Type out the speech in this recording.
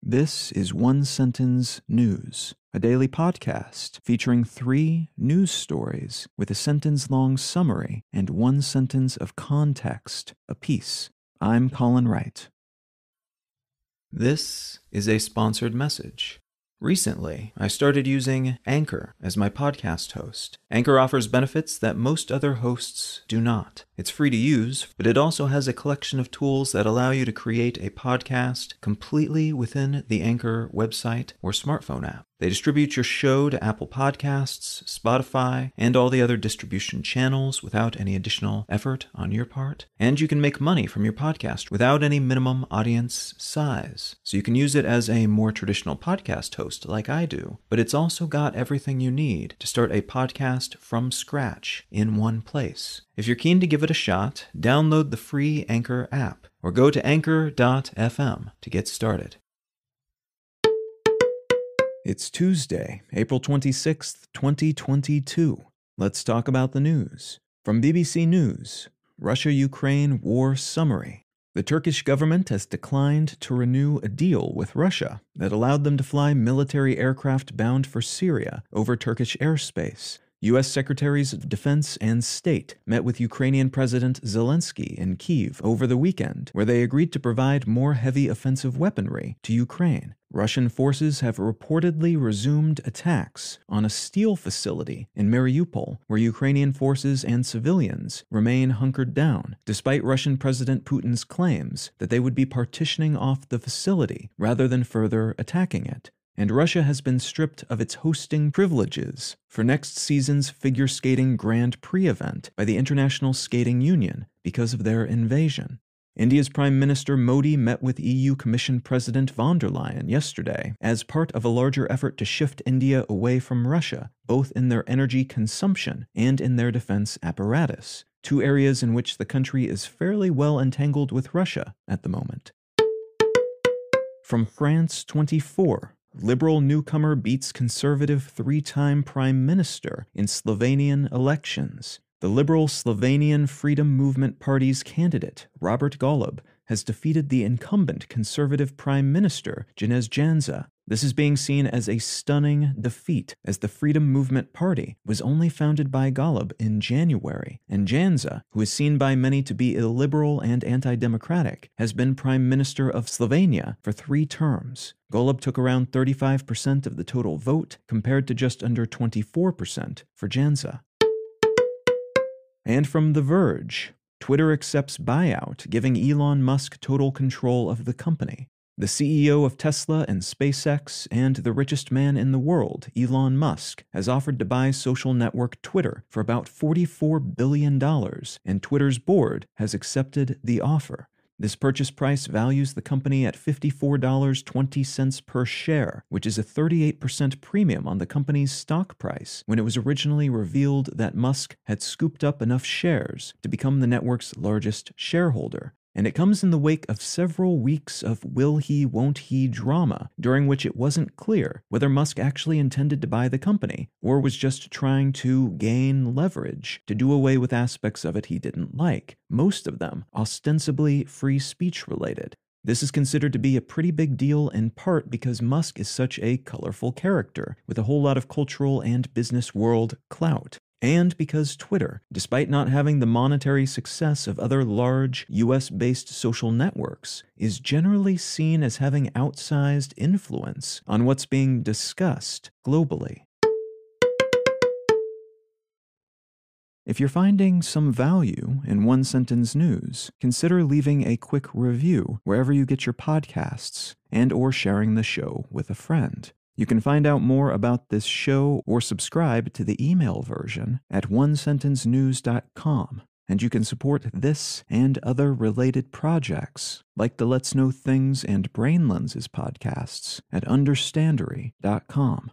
This is One Sentence News, a daily podcast featuring 3 news stories with a sentence-long summary and 1 sentence of context apiece. I'm Colin Wright. This is a sponsored message. Recently, I started using Anchor as my podcast host. Anchor offers benefits that most other hosts do not. It's free to use, but it also has a collection of tools that allow you to create a podcast completely within the Anchor website or smartphone app. They distribute your show to Apple Podcasts, Spotify, and all the other distribution channels without any additional effort on your part. And you can make money from your podcast without any minimum audience size. So you can use it as a more traditional podcast host like I do, but it's also got everything you need to start a podcast from scratch in one place. If you're keen to give it a shot, download the free Anchor app or go to anchor.fm to get started. It's Tuesday, April 26th, 2022. Let's talk about the news. From BBC News, Russia-Ukraine war summary. The Turkish government has declined to renew a deal with Russia that allowed them to fly military aircraft bound for Syria over Turkish airspace. U.S. Secretaries of Defense and State met with Ukrainian President Zelensky in Kyiv over the weekend, where they agreed to provide more heavy offensive weaponry to Ukraine. Russian forces have reportedly resumed attacks on a steel facility in Mariupol, where Ukrainian forces and civilians remain hunkered down, despite Russian President Putin's claims that they would be partitioning off the facility rather than further attacking it. And Russia has been stripped of its hosting privileges for next season's figure skating Grand Prix event by the International Skating Union because of their invasion. India's Prime Minister Modi met with EU Commission President von der Leyen yesterday as part of a larger effort to shift India away from Russia, both in their energy consumption and in their defense apparatus, 2 areas in which the country is fairly well entangled with Russia at the moment. From France 24. Liberal newcomer beats conservative 3-time prime minister in Slovenian elections. The Liberal Slovenian Freedom Movement Party's candidate, Robert Golob, has defeated the incumbent conservative prime minister, Janez Janša. This is being seen as a stunning defeat, as the Freedom Movement Party was only founded by Golob in January, and Janša, who is seen by many to be illiberal and anti-democratic, has been Prime Minister of Slovenia for 3 terms. Golob took around 35% of the total vote, compared to just under 24% for Janša. And from The Verge, Twitter accepts buyout, giving Elon Musk total control of the company. The CEO of Tesla and SpaceX and the richest man in the world, Elon Musk, has offered to buy social network Twitter for about $44 billion, and Twitter's board has accepted the offer. This purchase price values the company at $54.20 per share, which is a 38% premium on the company's stock price when it was originally revealed that Musk had scooped up enough shares to become the network's largest shareholder. And it comes in the wake of several weeks of will he, won't he drama, during which it wasn't clear whether Musk actually intended to buy the company or was just trying to gain leverage to do away with aspects of it he didn't like, most of them ostensibly free speech related. This is considered to be a pretty big deal in part because Musk is such a colorful character with a whole lot of cultural and business world clout. And because Twitter, despite not having the monetary success of other large US-based social networks, is generally seen as having outsized influence on what's being discussed globally. If you're finding some value in One Sentence News, consider leaving a quick review wherever you get your podcasts and/or sharing the show with a friend. You can find out more about this show or subscribe to the email version at onesentencenews.com, and you can support this and other related projects, like the Let's Know Things and Brain Lenses podcasts, at understandery.com.